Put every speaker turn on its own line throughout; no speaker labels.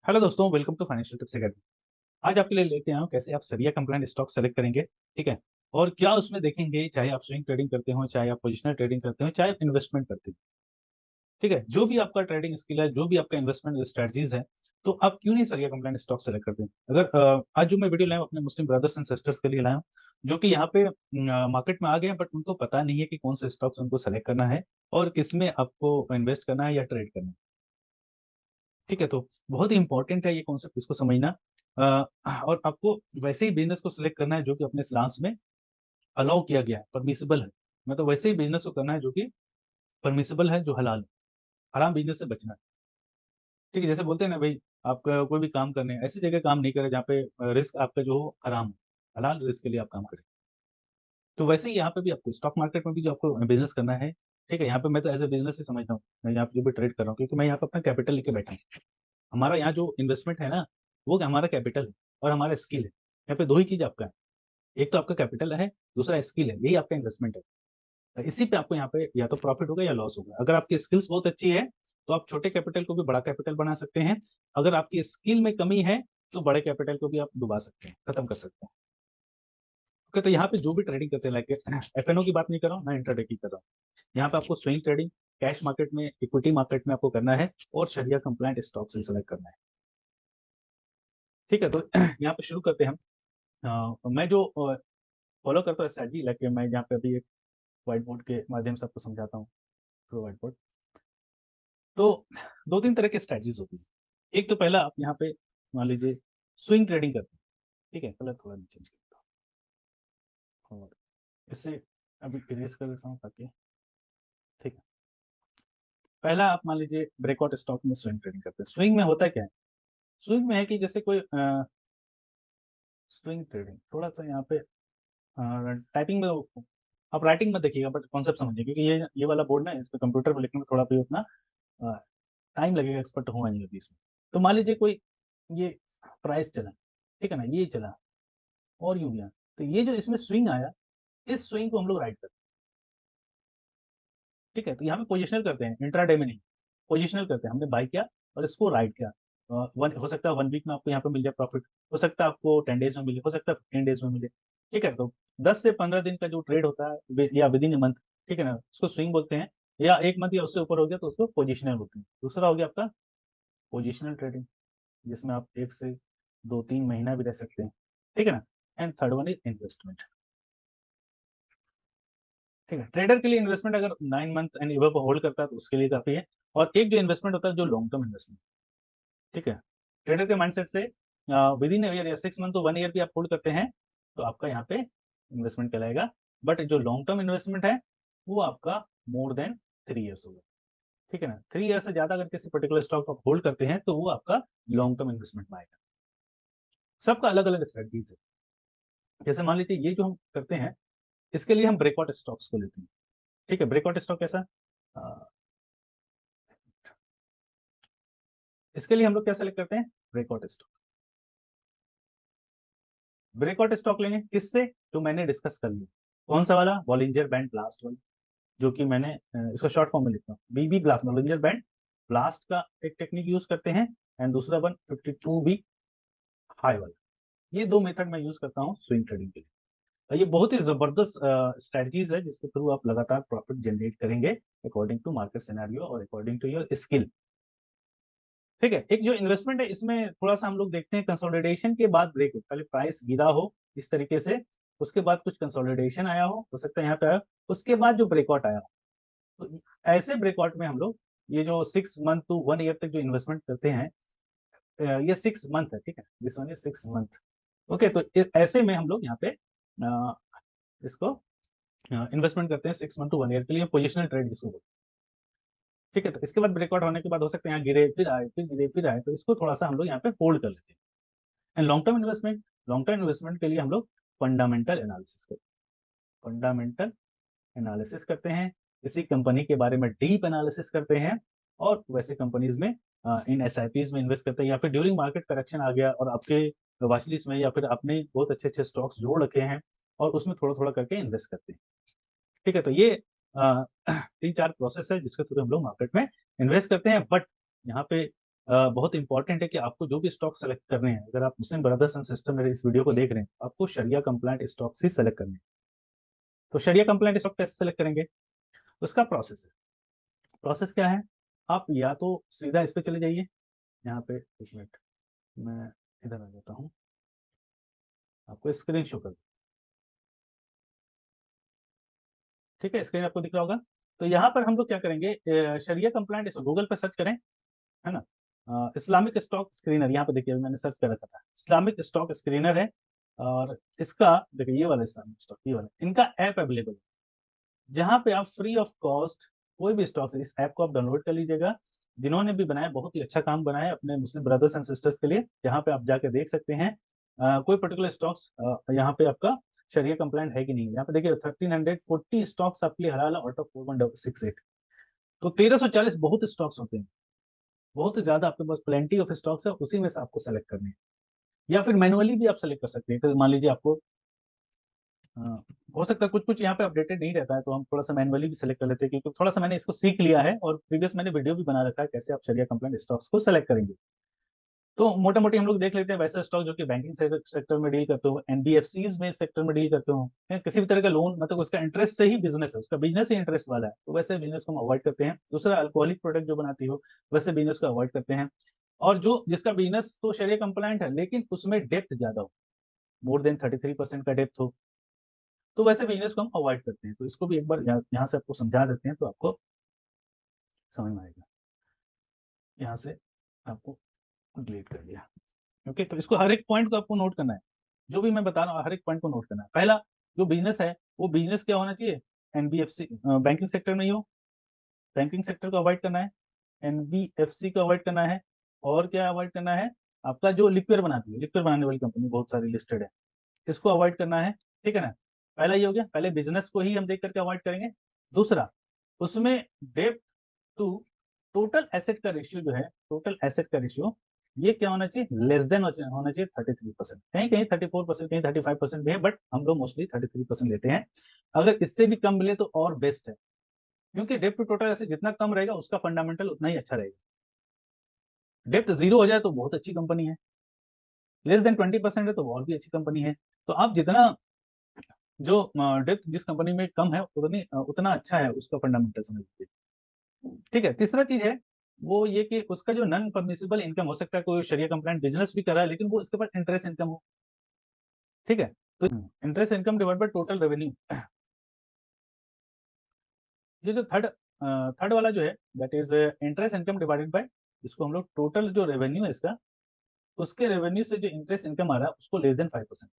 Hello दोस्तों, welcome to financial tips academy. आज आपके लिए लेके आया हूँ कैसे आप सरिया कंप्लायंट स्टॉक सेलेक्ट करेंगे। ठीक है। और क्या उसमें देखेंगे, चाहे आप स्विंग ट्रेडिंग करते हो, चाहे आप पोजिशनल ट्रेडिंग करते हो, चाहे आप इन्वेस्टमेंट करते हो। ठीक है, जो भी आपका ट्रेडिंग स्किल है, जो भी आपका इन्वेस्टमेंट स्ट्रेटजीज है, तो आप क्यों नहीं सरिया कंप्लायंट स्टॉक सेलेक्ट करते हैं। अगर आज जो मैं वीडियो लाया हूँ अपने मुस्लिम ब्रदर्स एंड सिस्टर्स के लिए लाया हूँ, जो कि यहाँ पे मार्केट में आ गए हैं, बट उनको पता नहीं है कि कौन से स्टॉक्स उनको सेलेक्ट करना है और किसमें आपको इन्वेस्ट करना है या ट्रेड करना है। ठीक है, तो बहुत ही इंपॉर्टेंट है ये कॉन्सेप्ट, इसको समझना। और आपको वैसे ही बिजनेस को सिलेक्ट करना है जो कि अपने इस्लाम में अलाउ किया गया है, परमिसिबल है। मतलब वैसे ही बिजनेस को करना है जो कि परमिसिबल है, जो हलाल है। हराम बिजनेस से बचना है। ठीक है, जैसे बोलते हैं ना भाई, आपका कोई भी काम करने ऐसी जगह काम नहीं करे जहाँ पे रिस्क आपका जो हो हराम हो। हलाल रिस्क के लिए आप काम करें। तो वैसे ही यहाँ पे भी आपको स्टॉक मार्केट में भी जो आपको बिजनेस करना है, ठीक है, यहाँ पे मैं तो एज ए बिजनेस ही समझता हूँ। मैं यहाँ पे जो भी ट्रेड कर रहा हूँ, क्योंकि मैं यहाँ पे अपना कैपिटल लेके बैठा हूँ। हमारा यहाँ जो इन्वेस्टमेंट है ना, वो हमारा कैपिटल है और हमारा स्किल है। यहाँ पे दो ही चीज आपका है। एक तो आपका कैपिटल है, दूसरा स्किल है, यही आपका इन्वेस्टमेंट है। तो इसी पे आपको यहाँ पे या तो प्रॉफिट होगा या लॉस होगा। अगर आपकी स्किल्स बहुत अच्छी है तो आप छोटे कैपिटल को भी बड़ा कैपिटल बना सकते हैं। अगर आपकी स्किल में कमी है तो बड़े कैपिटल को भी आप डुबा सकते हैं, खत्म कर सकते हैं। ओके, तो यहाँ पे जो भी ट्रेडिंग करते हैं, लाइक एफएनओ की बात नहीं कर रहा हूँ, मैं इंट्राडे की कर रहा हूँ। यहाँ पे आपको स्विंग ट्रेडिंग, कैश मार्केट में, इक्विटी मार्केट में आपको करना है और शरिया कंप्लायंट स्टॉक से सेलेक्ट करना है। ठीक है, तो यहाँ पे शुरू करते हैं हम। मैं जो फॉलो करता हूँ स्ट्रैटेजी, लाइक मैं यहाँ पे अभी एक व्हाइट बोर्ड के माध्यम से आपको समझाता हूँ थ्रू व्हाइट बोर्ड। तो दो तीन तरह की स्ट्रैटेजीज होती है। एक तो पहला, आप यहाँ पे मान लीजिए स्विंग ट्रेडिंग करते हैं। ठीक है, कलर थोड़ा नीचे करता हूँ और इससे अभी इरेज कर देता हूँ ताकि ठीक है। पहला आप मान लीजिए ब्रेकआउट स्टॉक में स्विंग ट्रेडिंग करते हैं। स्विंग में होता है क्या है? स्विंग में है कि जैसे कोई स्विंग ट्रेडिंग थोड़ा सा यहाँ पे टाइपिंग में आप राइटिंग में देखिएगा, बट कॉन्सेप्ट समझिए, क्योंकि ये वाला बोर्ड ना, इस पे कंप्यूटर पर लिखने में थोड़ा भी उतना टाइम लगेगा, एक्सपर्ट हुआ नहीं अभी इसमें। तो मान लीजिए कोई ये प्राइस चला, ठीक है ना, ये चला और यूं गया, तो ये जो इसमें स्विंग आया, इस स्विंग को हम लोग राइट करते हैं। ठीक है, तो यहाँ पे पोजिशनल करते हैं, इंट्राडे में नहीं। पोजिशनल करते हैं, हमने बाई किया और इसको राइट किया। वन हो सकता है 1 वीक में आपको यहाँ पे मिल जाए प्रॉफिट, हो सकता है आपको 10 डेज में मिले, हो सकता है 15 डेज में मिले। ठीक है, तो 10 से 15 दिन का जो ट्रेड होता है या विद इन ए मंथ, ठीक है ना, उसको स्विंग बोलते हैं। या एक मंथ या उससे ऊपर हो गया तो उसको पोजिशनल बोलते हैं। दूसरा हो गया आपका पोजिशनल ट्रेडिंग, जिसमें आप 1 से 2-3 महीना भी रह सकते हैं। ठीक है ना। And third one is investment. ठीक है, ट्रेडर के लिए इन्वेस्टमेंट अगर 9 मंथ एंड एबव होल्ड करता है तो उसके लिए काफी है। और एक जो इन्वेस्टमेंट होता है जो लॉन्ग टर्म इन्वेस्टमेंट। ठीक है, ट्रेडर के माइंडसेट से विद इन ईयर या 6 मंथ तो 1 ईयर भी आप होल्ड करते हैं तो आपका यहाँ पे इन्वेस्टमेंट कहलाएगा। बट जो लॉन्ग टर्म इन्वेस्टमेंट है वो आपका मोर देन 3 ईयर्स होगा। ठीक है ना, 3 ईयर से ज्यादा अगर किसी पर्टिकुलर स्टॉक आप होल्ड करते हैं तो वो आपका लॉन्ग टर्म इन्वेस्टमेंट में आएगा। सबका अलग अलग स्ट्रेटजीज है। जैसे मान लीजिए ये जो हम करते हैं, इसके लिए हम ब्रेकआउट स्टॉक्स को लेते हैं। ठीक है, ब्रेकआउट स्टॉक कैसा? अ, इसके लिए हम लोग क्या सेलेक्ट करते हैं? Breakout stock. ब्रेकआउट स्टॉक लेंगे किससे? जो मैंने डिस्कस कर लिया। कौन सा वाला? बॉलिंजर बैंड ब्लास्ट वाला, जो कि मैंने इसको शॉर्ट फॉर्म में लिखता हूँ, बीबी ब्लास्ट, बॉलिंजर बैंड ब्लास्ट का एक टेक्निक यूज करते हैं। एंड दूसरा वन 52 बी हाई वाला। ये दो मेथड मैं यूज करता हूँ स्विंग ट्रेडिंग के लिए। और ये बहुत ही जबरदस्त स्ट्रेटजीज है जिसके थ्रू आप लगातार प्रॉफिट जनरेट करेंगे अकॉर्डिंग टू मार्केट सिनेरियो और अकॉर्डिंग टू योर स्किल। ठीक है, एक जो इन्वेस्टमेंट है इसमें थोड़ा सा हम लोग देखते हैं कंसोलिडेशन के बाद ब्रेक, पहले प्राइस गिरा हो इस तरीके से, उसके बाद कुछ कंसोलिडेशन आया हो सकता है यहाँ पे आया, उसके बाद जो ब्रेकआउट आया हो, तो ऐसे ब्रेकआउट में हम लोग ये जो 6 मंथ to 1 ईयर तक जो इन्वेस्टमेंट करते हैं, ये 6 मंथ है। ठीक है, this one is 6 month. Okay, तो ऐसे में हम लोग यहाँ पे इसको इन्वेस्टमेंट करते हैं 6 मंथ to 1 ईयर के लिए, पोजिशनल ट्रेड जिसको बोलते हैं। ठीक है, तो इसके बाद ब्रेकआउट होने के बाद हो सकता है यहाँ गिरे फिर आए, फिर गिरे फिर आए, तो इसको थोड़ा सा हम लोग यहाँ पे होल्ड कर लेते हैं। And long term investment, long term investment के लिए हम लोग फंडामेंटल एनालिसिस करते हैं। फंडामेंटल एनालिसिस करते हैं, किसी कंपनी के बारे में डीप एनालिसिस करते हैं और वैसे कंपनीज में इन एसआईपीज में इन्वेस्ट करते हैं, या फिर ड्यूरिंग मार्केट करेक्शन आ गया और आपके वॉच लिस्ट में, या फिर आपने बहुत अच्छे अच्छे स्टॉक्स जोड़ रखे हैं और उसमें थोड़ा थोड़ा करके इन्वेस्ट करते हैं। ठीक है, तो ये 3-4 प्रोसेस है जिसके थ्रू हम लोग मार्केट में इन्वेस्ट करते हैं। बट यहाँ पे बहुत इंपॉर्टेंट है कि आपको जो भी स्टॉक सेलेक्ट करने हैं, अगर आप मुस्लिम ब्रदर्स एंड सिस्टर मेरे इस वीडियो को देख रहे हैं, आपको शरिया कंप्लाइंट स्टॉक्स ही सेलेक्ट करने हैं। तो शरिया कंप्लाइंट स्टॉक कैसे सेलेक्ट करेंगे, उसका प्रोसेस है। प्रोसेस क्या है, आप या तो सीधा इस पे चले जाइए, यहाँ पे एक मिनट मैं इधर आ जाता हूँ, आपको स्क्रीन शो कर, ठीक है, स्क्रीन आपको दिख रहा होगा। तो यहाँ पर हम लोग क्या करेंगे, शरिया कंप्लाइंट इस गूगल पे सर्च करें, है ना। इस्लामिक स्टॉक स्क्रीनर, यहाँ पे देखिए मैंने सर्च कर रखा था, इस्लामिक स्टॉक स्क्रीनर है। और इसका देखिए ये वाला इस्लामिक स्टॉक, ये वाला इनका ऐप अवेलेबल है, जहाँ पे आप फ्री ऑफ कॉस्ट कोई भी स्टॉक, इस ऐप को आप डाउनलोड कर लीजिएगा। जिन्होंने भी बनाया बहुत ही अच्छा काम बनाया है अपने मुस्लिम ब्रदर्स एंड सिस्टर्स के लिए, जहाँ पे आप जाके देख सकते हैं कोई पर्टिकुलर स्टॉक्स यहाँ पे आपका शरिया कंप्लाइंट है कि नहीं। यहाँ पे देखिए 1340 स्टॉक्स आपके लिए हलाल आउट ऑफ 4168। तो 1340 बहुत स्टॉक्स होते हैं, बहुत ही ज्यादा, आपके पास प्लेंटी ऑफ स्टॉक्स है, उसी में से आपको सेलेक्ट करने हैं। या फिर मैनुअली भी आप सेलेक्ट कर सकते हैं, तो मान लीजिए आपको हाँ, हो सकता है कुछ कुछ यहाँ पे अपडेटेड नहीं रहता है, तो हम थोड़ा सा मैनुअली भी सेलेक्ट कर लेते हैं, क्योंकि थोड़ा सा मैंने इसको सीख लिया है और प्रीवियस मैंने वीडियो भी बना रखा है कैसे आप शरिया कंप्लाइंट स्टॉक्स को सेलेक्ट करेंगे। तो मोटा मोटी हम लोग देख लेते हैं वैसे स्टॉक जो कि बैंकिंग सेक्टर में डील करते हो, एनबीएफसीज में सेक्टर में डील करते हो, या किसी भी तरह का लोन, मतलब उसका इंटरेस्ट से ही बिजनेस है, उसका बिजनेस ही इंटरेस्ट वाला है, तो वैसे बिजनेस को हम अवॉइड करते हैं। दूसरा, अल्कोहलिक प्रोडक्ट जो बनाती हो वैसे बिजनेस को अवॉइड करते हैं। और जो जिसका बिजनेस तो शरिया कंप्लाइंट है लेकिन उसमें डेप्थ ज्यादा हो, मोर देन 33% का डेप्थ हो, तो वैसे बिजनेस को हम अवॉइड करते हैं। तो इसको भी एक बार यहाँ से आपको समझा देते हैं, तो आपको समझ में आएगा। यहाँ से आपको डिलीट कर दिया, ओके। तो इसको हर एक पॉइंट को आपको नोट करना है, जो भी मैं बता रहा हूँ हर एक पॉइंट को नोट करना है। पहला, जो बिजनेस है वो बिजनेस क्या होना चाहिए, एनबीएफसी बैंकिंग सेक्टर में ही हो, बैंकिंग सेक्टर को अवॉइड करना है, एनबीएफसी को अवॉइड करना है, और क्या अवॉइड करना है, आपका जो लिक्विड बनाती है, लिक्विड बनाने वाली कंपनी बहुत सारी लिस्टेड है, इसको अवॉइड करना है, ठीक है ना। पहला ये हो गया, पहले बिजनेस को ही हम देख करके अवॉइड करेंगे। दूसरा, उसमें डेप्थ टू टोटल एसेट का रेशियो जो है, टोटल एसेट का रेशियो ये क्या होना चाहिए, लेस देन होना चाहिए 33%, कहीं कहीं 34%, कहीं 35% भी है, बट हम लोग मोस्टली 33% लेते हैं। अगर इससे भी कम मिले तो और बेस्ट है, क्योंकि डेप्थ टू टोटल एसेट जितना कम रहेगा उसका फंडामेंटल उतना ही अच्छा रहेगा। डेप्थ जीरो हो जाए तो बहुत अच्छी कंपनी है, लेस देन 20% है तो और भी अच्छी कंपनी है। तो आप जितना, जो डेप्थ जिस कंपनी में कम है उतनी उतना अच्छा है उसका फंडामेंटल समझ लीजिए, ठीक है। तीसरा चीज है वो ये कि उसका जो नॉन परमिसिबल इनकम हो सकता है, कोई शरिया कंप्लाइंट बिजनेस भी कर रहा है लेकिन वो इसके पास इंटरेस्ट इनकम हो, ठीक है। तो interest income divide by total revenue, ये जो थर्ड थर्ड वाला जो है that is interest income divided by, इसको हम लोग टोटल जो रेवेन्यू है इसका, उसके रेवेन्यू से जो इंटरेस्ट इनकम आ रहा है उसको लेस देन 5%,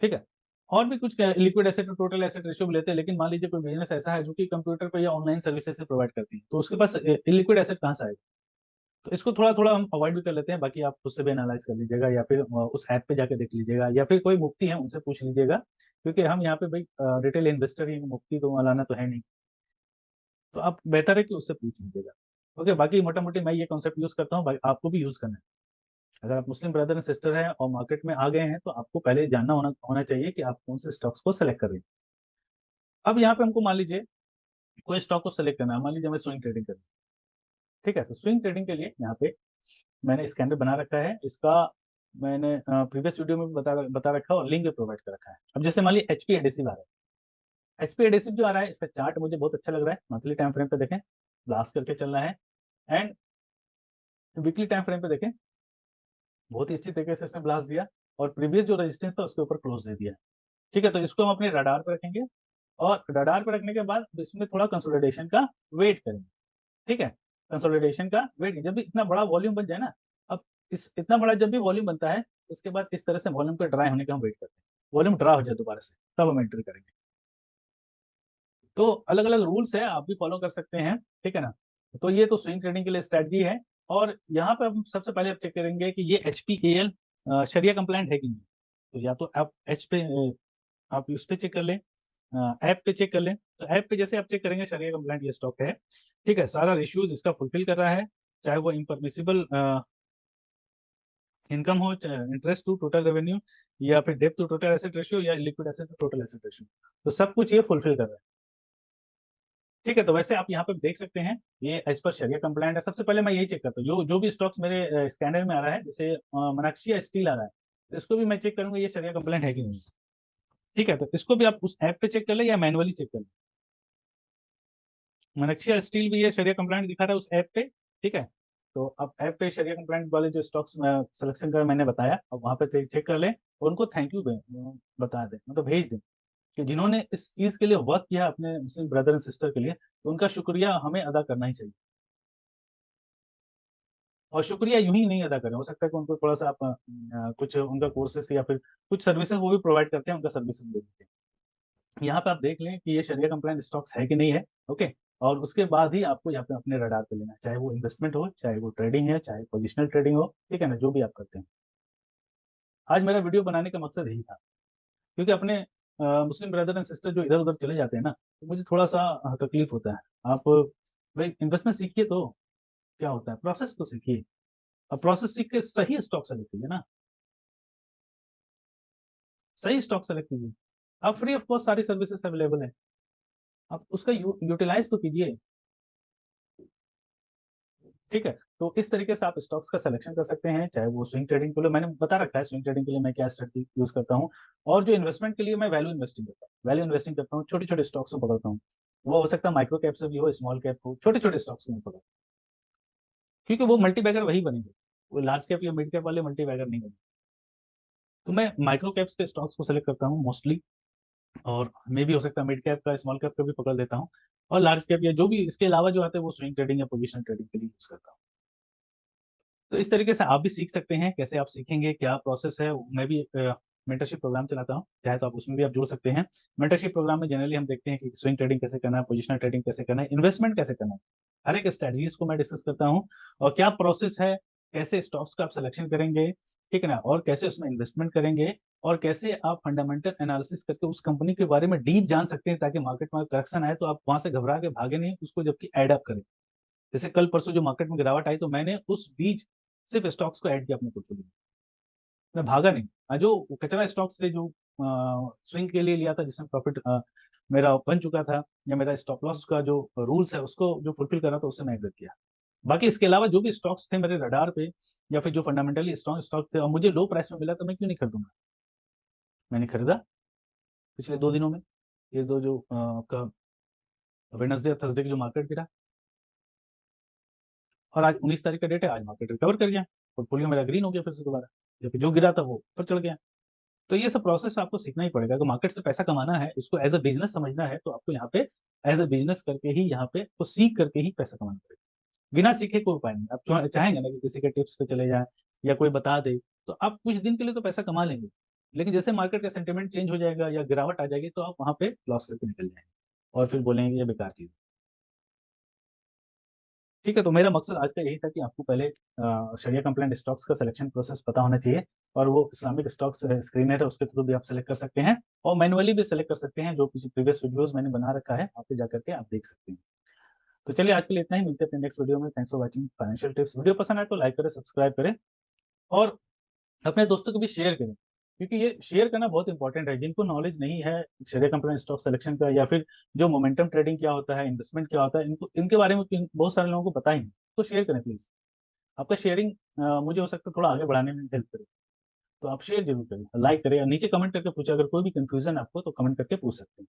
ठीक है। और भी कुछ लिक्विड एसेट और टोटल एसेट रेशियो भी लेते हैं, लेकिन मान लीजिए कोई बिजनेस ऐसा है जो कि कंप्यूटर पर या ऑनलाइन सर्विसेज से प्रोवाइड करती है, तो उसके पास इलिक्विड एसेट कहाँ से आएगा, तो इसको थोड़ा थोड़ा हम अवॉइड भी कर लेते हैं। बाकी आप खुद से भी एनालाइज कर लीजिएगा, या फिर उस ऐप पे जाके देख लीजिएगा, या फिर कोई मुफ्ती है उनसे पूछ लीजिएगा, क्योंकि हम यहाँ पे भाई रिटेल इन्वेस्टर ही, मुफ्ती तो मौलाना तो है नहीं, तो आप बेहतर है कि उससे पूछ लीजिएगा। ओके, बाकी मोटा मोटी मैं ये कॉन्सेप्ट यूज करता हूँ, भाई आपको भी यूज करना है। अगर आप मुस्लिम ब्रदर एंड सिस्टर हैं और मार्केट में आ गए हैं, तो आपको पहले जानना होना होना चाहिए कि आप कौन से स्टॉक्स को सेलेक्ट कर रहे हैं। अब यहाँ पे हमको मान लीजिए कोई स्टॉक को सेलेक्ट करना है, मान लीजिए हमें स्विंग ट्रेडिंग करनी है, ठीक है। तो स्विंग ट्रेडिंग के लिए यहाँ पे मैंने स्कैनर बना रखा है इसका, मैंने प्रीवियस वीडियो में भी बता रखा है और लिंक भी प्रोवाइड कर रखा है। अब जैसे मान लीजिए एचपी एडेसिव आ रहा है, एचपी एडेसिव जो आ रहा है इसका चार्ट मुझे बहुत अच्छा लग रहा है, मंथली टाइम फ्रेम पे देखें, ब्लास्ट करके चल रहा है, एंड वीकली टाइम फ्रेम पे देखें, बहुत ही अच्छी तरीके से इसने ब्लास्ट दिया, और प्रीवियस जो रेजिस्टेंस था उसके ऊपर क्लोज दे दिया, ठीक है। तो इसको हम अपने रडार पर रखेंगे, और रडार पर रखने के बाद इसमें थोड़ा कंसोलिडेशन का वेट करेंगे, ठीक है। कंसोलिडेशन का वेट, जब भी इतना बड़ा वॉल्यूम बन जाए ना, अब इस इतना बड़ा जब भी वॉल्यूम बनता है, इसके बाद इस तरह से वॉल्यूम के ड्राई होने का हम वेट करते हैं, वॉल्यूम ड्रा हो जाए दोबारा से, तब हम एंट्री करेंगे। तो अलग अलग रूल्स है, आप भी फॉलो कर सकते हैं, ठीक है ना। तो ये तो स्विंग ट्रेडिंग के लिए स्ट्रेटजी है। और यहाँ पे हम सबसे पहले आप चेक करेंगे कि ये एच पी ए एल शरिया कंप्लाइंट है कि नहीं। तो या तो आप एच पे आप इस पे चेक कर लें, ऐप पे चेक कर लें। तो ऐप पे जैसे आप चेक करेंगे शरिया कंप्लाइंट ये स्टॉक है, ठीक है, सारा रेशियोज इसका फुलफिल कर रहा है, चाहे वो इम्परमिसिबल इनकम हो, चाहे इंटरेस्ट टू टोटल रेवेन्यू, या फिर डेप्थ टू टोटल एसेट रेशियो, या liquid asset to total asset ratio, तो सब कुछ ये फुलफिल कर रहा है। ठीक है, तो वैसे आप यहाँ पे देख सकते हैं ये एज पर शरिया कंप्लाइंट है। सबसे पहले मैं यही चेक करता हूँ जो भी स्टॉक्स मेरे स्कैनर में आ रहा है, जैसे मनाक्षी स्टील आ रहा है, तो इसको भी मैं चेक करूंगा ये शरिया कंप्लाइंट है कि नहीं। ठीक है, तो इसको भी आप उस ऐप पे चेक कर ले या मैनुअली चेक कर ले। मनाक्षी स्टील भी ये शरिया कंप्लाइंट दिखा रहा है उस ऐप पे। ठीक है, तो अब ऐप पे शरिया कंप्लाइंट वाले जो स्टॉक्स सिलेक्शन का मैंने बताया, अब वहाँ पे चेक कर लें और उनको थैंक यू बता दें, मतलब भेज दें कि जिन्होंने इस चीज़ के लिए वर्क किया अपने मुस्लिम ब्रदर एंड सिस्टर के लिए, तो उनका शुक्रिया हमें अदा करना ही चाहिए। और शुक्रिया यूं ही नहीं अदा करें, हो सकता है कि उनको थोड़ा सा आप कुछ उनका कोर्सेस या फिर कुछ सर्विसेज वो भी प्रोवाइड करते हैं, उनका सर्विसेज दे देते हैं। यहाँ पे आप देख लें कि ये शरिया कंप्लाइंट स्टॉक्स है कि नहीं है। ओके, और उसके बाद ही आपको यहाँ पे अपने रडार पे लेना है, चाहे वो इन्वेस्टमेंट हो, चाहे वो ट्रेडिंग है, चाहे पोजिशनल ट्रेडिंग हो। ठीक है ना, जो भी आप करते हैं। आज मेरा वीडियो बनाने का मकसद यही था, क्योंकि अपने मुस्लिम ब्रदर एंड सिस्टर जो इधर उधर चले जाते हैं ना, तो मुझे थोड़ा सा तकलीफ होता है। आप भाई इन्वेस्टमेंट सीखिए तो क्या होता है, प्रोसेस तो सीखिए। अब प्रोसेस सीख के सही स्टॉक सेलेक्ट कीजिए ना, सही स्टॉक सेलेक्ट कीजिए। आप फ्री ऑफ कॉस्ट सारी सर्विसेज अवेलेबल है, आप उसका यूटिलाइज तो कीजिए। ठीक है, तो इस तरीके से आप स्टॉक्स का सिलेक्शन कर सकते हैं, चाहे वो स्विंग ट्रेडिंग के लिए मैंने बता रखा है, स्विंग ट्रेडिंग के लिए मैं क्या स्ट्रेटजी यूज करता हूँ। और जो इन्वेस्टमेंट के लिए मैं वैल्यू इन्वेस्टिंग करता हूँ, वैल्यू इन्वेस्टिंग करता हूँ, छोटे छोटे स्टॉक्स को पकड़ता हूँ। वो हो सकता है माइक्रो कैप से भी हो, स्मॉल कैप हो, छोटे छोटे स्टॉक्स को मैं पकड़ता हूँ, क्योंकि वो मल्टी बैगर वही बनेंगे, वो लार्ज कैप या मिड कैप वाले मल्टी बैगर नहीं बनेंगे। तो मैं माइक्रो कैप्स के स्टॉक्स को सिलेक्ट करता हूँ मोस्टली, और मे भी हो सकता है मिड कैप का, स्मॉल कैप का भी पकड़ लेता हूँ। और लार्ज कैप या जो भी इसके अलावा जो आते हैं वो स्विंग ट्रेडिंग या पोजिशनल ट्रेडिंग के लिए यूज करता हूँ। तो इस तरीके से आप भी सीख सकते हैं। कैसे आप सीखेंगे, क्या प्रोसेस है। मैं भी मेंटरशिप प्रोग्राम चलाता हूँ, चाहे तो आप उसमें भी आप जुड़ सकते हैं। मेंटरशिप प्रोग्राम में जनरली हम देखते हैं कि स्विंग ट्रेडिंग कैसे करना है, पोजिशनल ट्रेडिंग कैसे करना है, इन्वेस्टमेंट कैसे करना है, हर एक स्ट्रेटजीज को मैं डिस्कस करता हूँ। और क्या प्रोसेस है, कैसे स्टॉक्स का आप सिलेक्शन करेंगे, ठीक है ना, और कैसे उसमें इन्वेस्टमेंट करेंगे, और कैसे आप फंडामेंटल एनालिसिस करके उस कंपनी के बारे में डीप जान सकते हैं, ताकि मार्केट में करेक्शन आए तो आप वहां से घबरा के भागे नहीं, उसको जबकि एड अप करें। जैसे कल परसों जो मार्केट में गिरावट आई, तो मैंने उस बीच सिर्फ स्टॉक्स को ऐड किया अपने पोर्टफोलियो में, मैं भागा नहीं। जो कचरा स्टॉक्स थे जो स्विंग के लिए लिया था, जिसमें प्रॉफिट मेरा बन चुका था, या मेरा स्टॉप लॉस का जो रूल्स है उसको जो फुलफिल करा था, उससे मैं एग्जिट किया। बाकी इसके अलावा जो भी स्टॉक्स थे मेरे रडार पे, या फिर जो फंडामेंटली स्ट्रॉन्ग स्टॉक थे और मुझे लो प्राइस में मिला, तो मैं क्यों नहीं खरीदूंगा। मैंने खरीदा पिछले 2 दिनों में। ये दो जो आपका वेडनेसडे थर्सडे की जो मार्केट गिरा, और आज 19 तारीख का डेट है, आज मार्केट रिकवर कर गया, पोर्टफोलियो मेरा ग्रीन हो गया फिर से दोबारा, जबकि जो गिरा था वो ऊपर चढ़ गया। तो ये सब प्रोसेस आपको सीखना ही पड़ेगा। अगर मार्केट से पैसा कमाना है, इसको एज अ बिजनेस समझना है, तो आपको यहाँ पे एज अ बिजनेस करके ही, यहाँ पे तो सीख करके ही पैसा कमाना पड़ेगा। बिना सीखे कोई उपाय नहीं। आप चाहेंगे ना कि किसी के टिप्स पे चले जाए या कोई बता दे, तो आप कुछ दिन के लिए तो पैसा कमा लेंगे, लेकिन जैसे मार्केट का सेंटिमेंट चेंज हो जाएगा या गिरावट आ जाएगी, तो आप वहाँ पे लॉस करके निकल जाएंगे और फिर बोलेंगे ये बेकार चीज़। ठीक है, तो मेरा मकसद आज का यही था कि आपको पहले शरिया कंप्लाइंट स्टॉक्स का सिलेक्शन प्रोसेस पता होना चाहिए, और वो इस्लामिक स्टॉक्स स्क्रीनर है, उसके थ्रू भी आप सेलेक्ट कर सकते हैं, और मैनुअली भी सेलेक्ट कर सकते हैं, जो किसी प्रीवियस वीडियोस मैंने बना रखा है, आप पे जा करके आप देख सकते हैं। तो चलिए आज के लिए इतना ही, मिलते हैं अपने नेक्स्ट वीडियो में। Thanks for watching financial tips. Video पसंद आए तो लाइक करें, सब्सक्राइब करें, और अपने दोस्तों को भी शेयर करें, क्योंकि ये शेयर करना बहुत इंपॉर्टेंट है। जिनको नॉलेज नहीं है शेयर कंपनी स्टॉक सिलेक्शन का, या फिर जो मोमेंटम ट्रेडिंग क्या होता है, इन्वेस्टमेंट क्या होता है, इनको इनके बारे में बहुत सारे लोगों को पता ही नहीं, तो शेयर करें प्लीज। आपका शेयरिंग मुझे हो सकता है थोड़ा आगे बढ़ाने में हेल्प करे। तो आप शेयर जरूर करें, लाइक करें, और नीचे कमेंट करके पूछे, अगर कोई भी कंफ्यूजन आपको तो कमेंट करके पूछ सकते हैं।